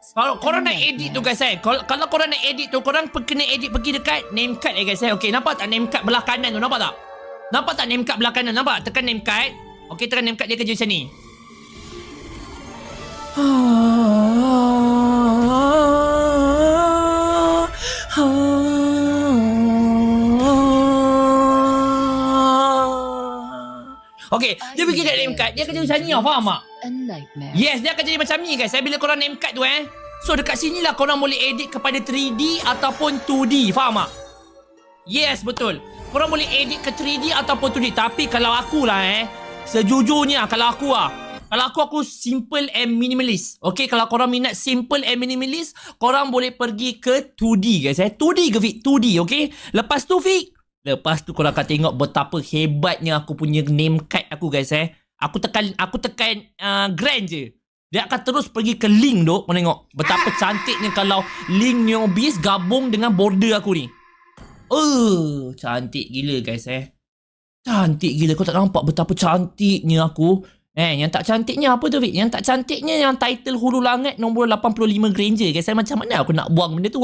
Kalau korang nak edit tu guys kalau korang nak edit tu, korang kena edit pergi dekat name card guys Okay, nampak tak name card belah kanan tu? Nampak tak? Nampak tak name card belah kanan? Nampak? Tekan name card. Okay, tekan name card, dia kerja macam ni. Okay, dia pergi kat name card, dia kerja macam ni, faham tak? Yes, dia akan jadi macam ni guys bila korang name card tu So dekat sini lah korang boleh edit kepada 3D ataupun 2D, faham tak? Yes, betul. Korang boleh edit ke 3D ataupun 2D. Tapi kalau aku lah sejujurnya kalau aku simple and minimalist. Okay, kalau korang minat simple and minimalist, korang boleh pergi ke 2D guys 2D ke Fik? 2D, okay? Lepas tu Fik, lepas tu korang akan tengok betapa hebatnya aku punya name card aku guys Aku tekan grand je, dia akan terus pergi ke link tu. Kau tengok betapa cantiknya kalau link Neobis gabung dengan border aku ni. Cantik gila guys Cantik gila. Kau tak nampak betapa cantiknya aku? Yang tak cantiknya apa tu Fik? Yang tak cantiknya yang title Hulu Langit nombor 85 Granger guys Macam mana aku nak buang benda tu